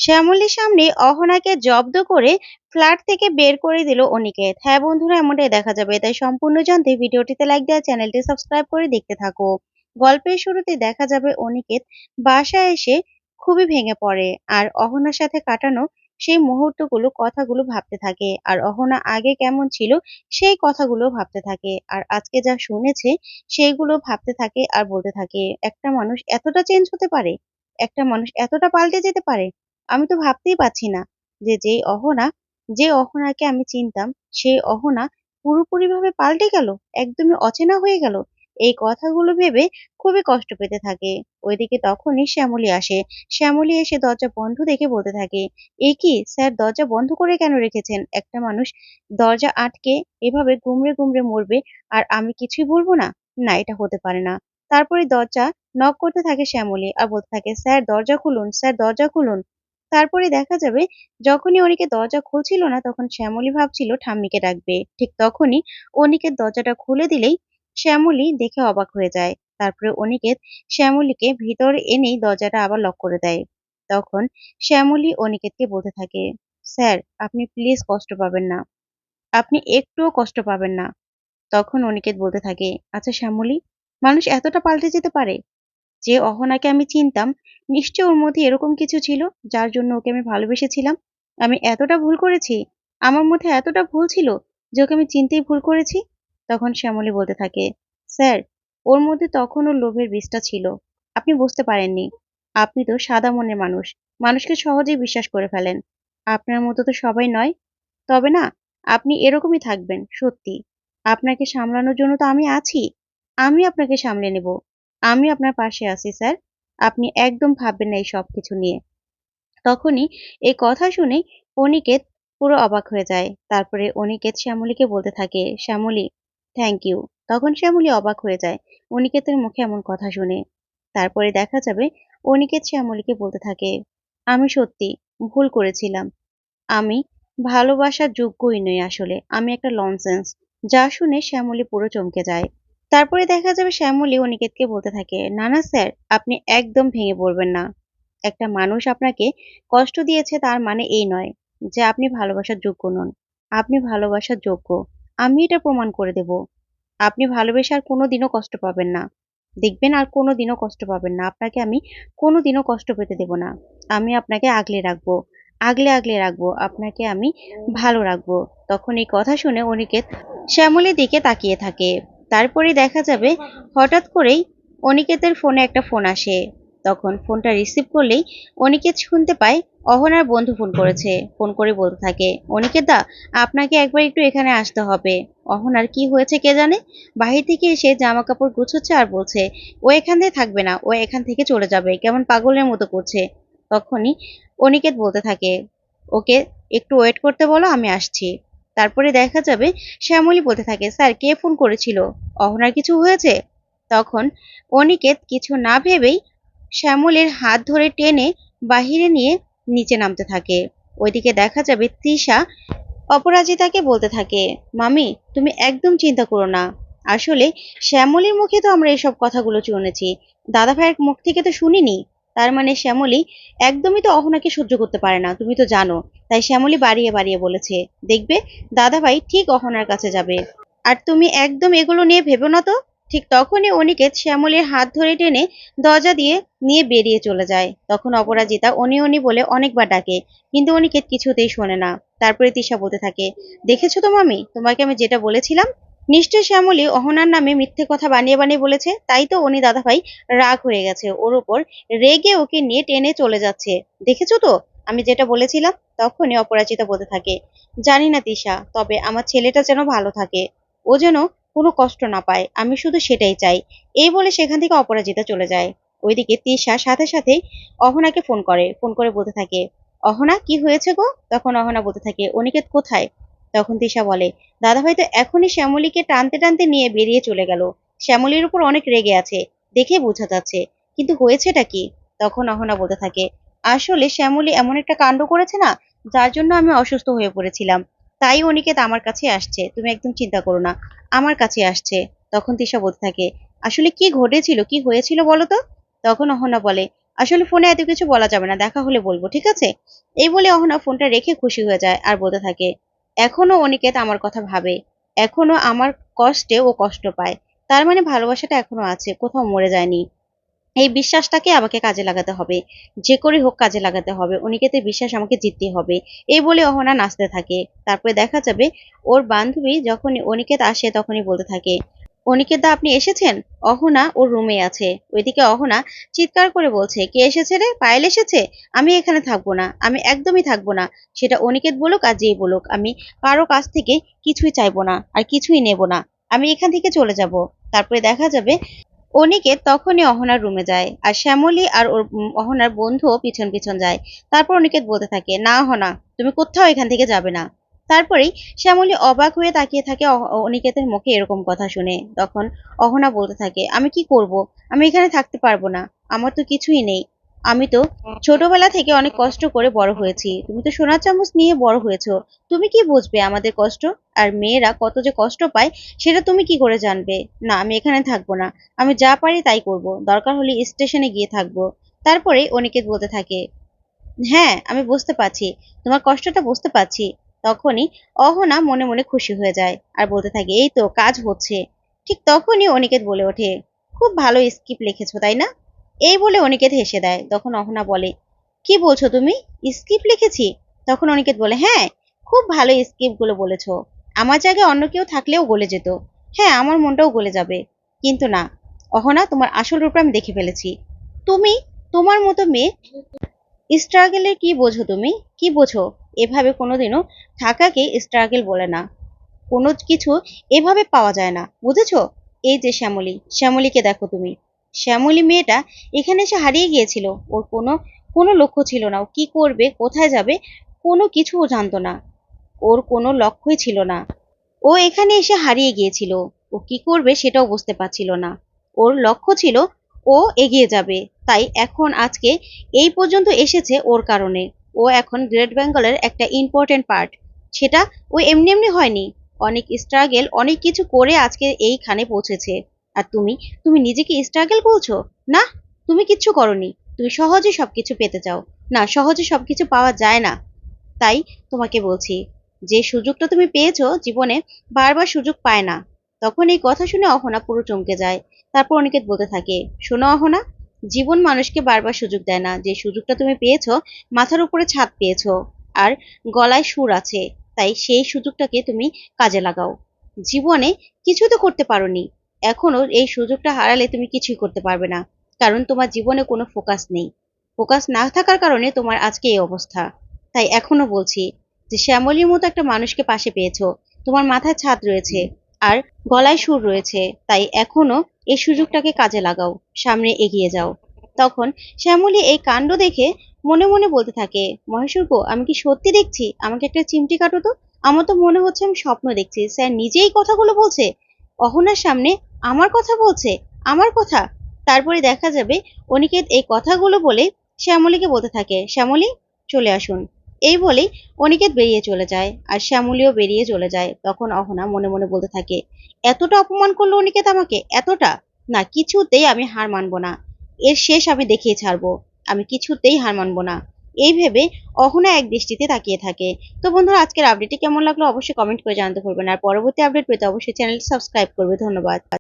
শ্যামলীর সামনে অহনাকে জব্দ করে ফ্ল্যাট থেকে বের করে দিল অনিকেত। হ্যাঁ বন্ধুরা, এমনটাই দেখা যাবে। তাই সম্পূর্ণ জানতে ভিডিওটিতে লাইক দেওয়া, চ্যানেলটি সাবস্ক্রাইব করে দেখতে থাকো। গল্পের শুরুতে দেখা যাবে অনিকেত বাসায় এসে খুবই ভেঙে পড়ে আর অহনার সাথে কাটানো সেই মুহূর্তগুলো কথাগুলো ভাবতে থাকে। আর অহনা আগে কেমন ছিল সেই কথাগুলো ভাবতে থাকে। আর আজকে যা শুনেছে সেইগুলো ভাবতে থাকে আর বলতে থাকে, একটা মানুষ এতটা চেঞ্জ হতে পারে, একটা মানুষ এতটা পাল্টে যেতে পারে। আমি তো ভাবতেই পারছি না যে যে অহনাকে আমি চিনতাম সেই অহনা পুরোপুরিভাবে পাল্টে গেল, একদমই অচেনা হয়ে গেল। এই কথাগুলো ভেবে খুবই কষ্ট পেতে থাকে। ওইদিকে তখনই শ্যামলী আসে। শ্যামলী এসে দরজা বন্ধ দেখে বলতে থাকে, এ কি স্যার, দরজা বন্ধ করে কেন রেখেছেন? একটা মানুষ দরজা আটকে এভাবে গুমড়ে গুমড়ে মরবে আর আমি কিছুই বলবো না? না, এটা হতে পারে না। তারপরে দরজা নক করতে থাকে শ্যামলী আর বলতে থাকে, স্যার দরজা খুলুন, স্যার দরজা খুলুন। তারপরে দেখা যাবে যখনই অনিকেত দরজা খুলছিল না তখন শ্যামলী ভাবছিল ঠাম্মিকে ডাকবে। ঠিক তখনই অনিকেত দরজাটা খুলে দিলেই শ্যামলী দেখে অবাক হয়ে যায়। তারপরে অনিকেত শ্যামলীকে ভিতর এনেই দরজাটা আবার লক করে দেয়। তখন শ্যামলী অনিকেতকে বলতে থাকে, স্যার আপনি প্লিজ কষ্ট পাবেন না, আপনি একটুও কষ্ট পাবেন না। তখন অনিকেত বলতে থাকে, আচ্ছা শ্যামলী, মানুষ এতটা পাল্টে যেতে পারে? যে অহনাকে আমি চিনতাম নিশ্চয় ওর মধ্যে এরকম কিছু ছিল যার জন্য ওকে আমি ভালোবেসেছিলাম। আমি এতটা ভুল করেছি, আমার মধ্যে এতটা ভুল ছিল যে ওকে আমি চিনতেই ভুল করেছি। তখন শ্যামলী বলতে থাকে, স্যার ওর মধ্যে তখনও লোভের বীজটা ছিল, আপনি বুঝতে পারেননি। আপনি তো সাদা মনের মানুষ, মানুষকে সহজেই বিশ্বাস করে ফেলেন। আপনার মতো তো সবাই নয়। তবে না, আপনি এরকমই থাকবেন সত্যি। আপনাকে সামলানোর জন্য তো আমি আছি, আমি আপনাকে সামলে নেব। আমি আপনার পাশে আছি স্যার। আপনি একদম ভাববেন না এই সবকিছু নিয়ে। তখনই এই কথা শুনে অনিকেত পুরো অবাক হয়ে যায়। তারপরে অনিকেত শ্যামলীকে বলতে থাকে, শ্যামলী থ্যাংক ইউ। তখন শ্যামলী অবাক হয়ে যায় অনিকেতের মুখে এমন কথা শুনে। তারপরে দেখা যাবে অনিকেত শ্যামলীকে বলতে থাকে, আমি সত্যি ভুল করেছিলাম। আমি ভালোবাসার যোগ্যই নই আসলে। আমি একটা লনসেন্স। যা শুনে শ্যামলী পুরো চমকে যায়। তারপরে দেখা যাবে শ্যামলী অনিকেতকে বলতে থাকে, না না স্যার, আপনি একদম ভেঙে পড়বেন না। একটা মানুষ আপনাকে কষ্ট দিয়েছে তার মানে এই নয় যে আপনি ভালোবাসার যোগ্য নন। আপনি ভালোবাসার যোগ্য। আমি এটা প্রমাণ করে দেব। আপনি ভালোবেসে আর কোনোদিনও কষ্ট পাবেন না। দেখবেন আর কোনোদিনও কষ্ট পাবেন না। আপনাকে আমি কোনোদিনও কষ্ট পেতে দেব না। আমি আপনাকে আগলে রাখবো। আগলে আগলে রাখবো। আপনাকে আমি ভালো রাখবো। তখন এই কথা শুনে অনিকেত শ্যামলীর দিকে তাকিয়ে থাকে। তারপরে দেখা যাবে হঠাৎ করেই অনিকেতের ফোনে একটা ফোন আসে। তখন ফোনটা রিসিভ করলেই অনিকেত শুনতে পায় অহনার বন্ধু ফোন করেছে। ফোন করে বলতে থাকে, অনিকেত দা, আপনাকে একবার একটু এখানে আসতে হবে। অহনার কি হয়েছে কে জানে, বাহির থেকে এসে জামা কাপড় গুছোচ্ছে আর বলছে ও এখান থেকে থাকবে না, ও এখান থেকে চলে যাবে, কেমন পাগলের মতো করছে। তখনই অনিকেত বলতে থাকে, ওকে একটু ওয়েট করতে বলো, আমি আসছি। তারপরে দেখা যাবে শ্যামলী বলতে থাকে, স্যার কে ফোন করেছিল? অহনার কিছু হয়েছে? তখন অনিকেত কিছু না ভেবেই শ্যামলীর হাত ধরে টেনে বাহিরে নিয়ে নিচে নামতে থাকে। ওইদিকে দেখা যাবে তৃষা অপরাজিতাকে বলতে থাকে, মামি তুমি একদম চিন্তা করো না। আসলে শ্যামলীর মুখে তো আমরা এসব কথাগুলো শুনেছি, দাদা ভাইয়ের মুখ থেকে তো শুনিনি। তার মানে শ্যামলী একদমই তো অহনাকে সহ্য করতে পারে না, তুমি তো জানো। তাই শ্যামলী বাড়িয়ে বাড়িয়ে বলেছে, দেখবে দাদা ভাই ঠিক অহনার কাছে যাবে। আর তুমি একদম এগুলো নিয়ে ভেবো না তো। ঠিক তখনই অনিকেত শ্যামলীর হাত ধরে টেনে দরজা দিয়ে নিয়ে বেরিয়ে চলে যায়। তখন অপরাজিতা অনি অনি বলে অনেকবার ডাকে, কিন্তু অনিকেত কিছুতেই শোনে না। তারপরে তিশা বলতে থাকে, দেখেছো তো মামি, তোমাকে আমি যেটা বলেছিলাম। নিশ্চয় শ্যামলী অহনার নামে মিথ্যে কথা বানিয়ে বানিয়ে বলেছে, তাই তো উনি দাদাভাই রাগ হয়ে গেছে ওর ওপর, রেগে ওকে নিয়ে টেনে চলে যাচ্ছে। দেখেছো তো আমি যেটা বলেছিলাম। তখনই অপরাজিতা বলতে থাকে, জানি না তিশা, তবে আমার ছেলেটা যেন ভালো থাকে, ও যেন কোনো কষ্ট না পায়, আমি শুধু সেটাই চাই। এই বলে সেখান থেকে অপরাজিতা চলে যায়। ওইদিকে তিশা সাথে সাথে অহনাকে ফোন করে বলতে থাকে, অহনা কি হয়েছে গো? তখন অহনা বলতে থাকে, অনিকেত কোথায়? তখন তিশা বলে, দাদাভাই তো এখনই শ্যামলীকে টানতে টানতে নিয়ে বেরিয়ে চলে গেল। শ্যামলীর উপর অনেক রেগে আছে, দেখে বোঝা যাচ্ছে। কিন্তু হয়েছেটা কি? তখন অহনা বলতে থাকে, আসলে শ্যামলী এমন একটা কাণ্ড করেছে না, যার জন্য আমি অসুস্থ হয়ে পড়েছিলাম। তাই অনিকেত আমার কাছে আসছে, তুমি একদম চিন্তা করো না, আমার কাছে আসছে। তখন তিশা বলতে থাকে, আসলে কি ঘটেছিল, কি হয়েছিল বলো তো? তখন অহনা বলে, আসলে ফোনে এত কিছু বলা যাবে না, দেখা হলে বলবো, ঠিক আছে? এই বলে অহনা ফোনটা রেখে খুশি হয়ে যায় আর বলতে থাকে, এখনো অনিকেত আমার কথা ভাবে, এখনো আমার কষ্টে ও কষ্ট পায়। তার মানে ভালোবাসাটা এখনো আছে, কোথাও মরে যায়নি। এই বিশ্বাসটাকে আমাকে কাজে লাগাতে হবে। যে করে হোক কাজে লাগাতে হবে। অনিকেতের বিশ্বাস আমাকে জিততেই হবে। এই বলে অহনা নাচতে থাকে। তারপরে দেখা যাবে ওর বান্ধবী যখন অনিকেত আসে তখনই বলতে থাকে, অনিকেত দা আপনি এসেছেন? অহনা ওর রুমে আছে। ওইদিকে অহনা চিৎকার করে বলছে, কে এসেছে রে? পায়েল এসেছে? আমি এখানে থাকবো না, আমি একদমই থাকবো না। সেটা অনিকেত বলুক আর যেই বলুক, আমি কারো কাছ থেকে কিছুই চাইবো না আর কিছুই নেব না। আমি এখান থেকে চলে যাব। তারপরে দেখা যাবে অনিকেত তখনই অহনার রুমে যায় আর শ্যামলী আর ওর অহনার বন্ধুও পিছন পিছন যায়। তারপর অনিকেত বলতে থাকে, না অহনা, তুমি কোথাও এখান থেকে যাবে না। তারপরেই শ্যামলী অবাক হয়ে তাকিয়ে থাকে অনিকেতের মুখে এরকম কথা শুনে। তখন অহনা বলতে থাকে, আমি কি করব? আমি এখানে থাকতে পারবো না। আমার তো কিছুই নেই। আমি তো ছোটবেলা থেকে অনেক কষ্ট করে বড় হয়েছি। তুমি তো সোনার চামচ নিয়ে বড় হয়েছো। তুমি কি বুঝবে আমাদের কষ্ট? আর মেয়েরা কত যে কষ্ট পায় সেটা তুমি কি করে জানবে? না, আমি এখানে থাকবো না। আমি যা পারি তাই করব। দরকার হলে স্টেশনে গিয়ে থাকবো। তারপরে অনিকেত বলতে থাকে, হ্যাঁ আমি বুঝতে পারছি, তোমার কষ্টটা বুঝতে পারছি। তখনই অহনা মনে মনে খুশি হয়ে যায় আর বলতে থাকে, এই তো কাজ হচ্ছে। ঠিক তখনই অনিকেত বলে ওঠে, খুব ভালো স্ক্রিপ্ট লিখেছো তাই না? এই বলে অনিকেত হেসে দেয়। তখন অহনা বলে, কি বলছো তুমি? স্ক্রিপ্ট লিখেছি? তখন অনিকেত বলে, হ্যাঁ, খুব ভালো স্ক্রিপ্ট গুলো বলেছো। আমার জায়গায় অন্য কেউ থাকলেও গলে যেত। হ্যাঁ, আমার মনটাও গলে যাবে। কিন্তু না, অহনা, তোমার আসল রূপটা আমি দেখে ফেলেছি। তুমি, তোমার মতো মেয়ে স্ট্রাগেলের কি বোঝো তুমি? কি বোঝো? এভাবে কোনোদিনও থাকাকে স্ট্রাগল বলে না। কোনো কিছু এভাবে পাওয়া যায় না, বুঝেছো? এই যে শ্যামলী, শ্যামলীকে দেখো তুমি। শ্যামলী মেয়েটা এখানে এসে হারিয়ে গিয়েছিল। ওর কোনো কোনো লক্ষ্য ছিল না। ও কি করবে, কোথায় যাবে, কোনো কিছু ও জানতো না। ওর কোনো লক্ষ্যই ছিল না। ও এখানে এসে হারিয়ে গিয়েছিল। ও কি করবে সেটাও বুঝতে পারছিল না। ওর লক্ষ্য ছিল ও এগিয়ে যাবে। তাই এখন আজকে এই পর্যন্ত এসেছে ওর কারণে। ও এখন গ্রেট বেঙ্গলের একটা ইম্পর্টেন্ট পার্ট। সেটা ও এমনি এমনি হয়নি। অনেক স্ট্রাগল, অনেক কিছু করে আজকে এইখানে পৌঁছেছে। আর তুমি, তুমি নিজেকে স্ট্রাগল বলছো? না, তুমি কিচ্ছু করনি। তুমি সহজে সবকিছু পেতে চাও। না, সহজে সবকিছু পাওয়া যায় না। তাই তোমাকে বলছি, যে সুযোগটা তুমি পেয়েছো জীবনে, বারবার সুযোগ পায় না। তখন এই কথা শুনে অহনা পুরো চমকে যায়। তারপর অনিকেত বলতে থাকে, শোনো অহনা, জীবন মানুষকে বারবার সুযোগ দেয় না। যে সুযোগটা তুমি পেয়েছো, মাথার উপরে ছাদ পেয়েছো আর গলায় সুর আছে, তাই সেই সুযোগটাকে তুমি কাজে লাগাও। জীবনে কিছু তো করতে পারোনি, এখনো এই সুযোগটা হারালে তুমি কিছুই করতে পারবে না। কারণ তোমার জীবনে কোনো ফোকাস নেই। ফোকাস না থাকার কারণে তোমার আজকে এই অবস্থা। তাই এখনো বলছি যে শ্যামলীর মতো একটা মানুষকে পাশে পেয়েছো, তোমার মাথায় ছাদ রয়েছে আর গলায় সুর রয়েছে, তাই এখনো এই সুযোগটাকে কাজে লাগাও, সামনে এগিয়ে যাও। তখন শ্যামলী এই কাণ্ড দেখে মনে মনে বলতে থাকে, মহেশ্বর গো, আমি কি সত্যি দেখছি? আমাকে একটা চিমটি কাটো তো। আমার তো মনে হচ্ছে আমি স্বপ্ন দেখছি। স্যার নিজেই কথাগুলো বলছে, অহনার সামনে আমার কথা বলছে, আমার কথা। তারপরে দেখা যাবে অনিকেত এই কথাগুলো বলে শ্যামলীকে বলতে থাকে, শ্যামলী, চলে আসুন। এই বলেই অনিকেত বেরিয়ে চলে যায় আর শ্যামলীও বেরিয়ে চলে যায়। তখন অহনা মনে মনে বলতে থাকে, এতটা অপমান করলো অনিকেত আমাকে, এতটা! না, কিছুতেই আমি হার মানবো না। এর শেষ আমি দেখিয়ে ছাড়বো। আমি কিছুতেই হার মানবো না। এই ভেবে অহনা এক দৃষ্টিতে তাকিয়ে থাকে। তো বন্ধুরা, আজকের আপডেটটি কেমন লাগলো অবশ্যই কমেন্ট করে জানাতে ভুলবেন। আর পরবর্তী আপডেট পেতে অবশ্যই চ্যানেলটি সাবস্ক্রাইব করবে। ধন্যবাদ।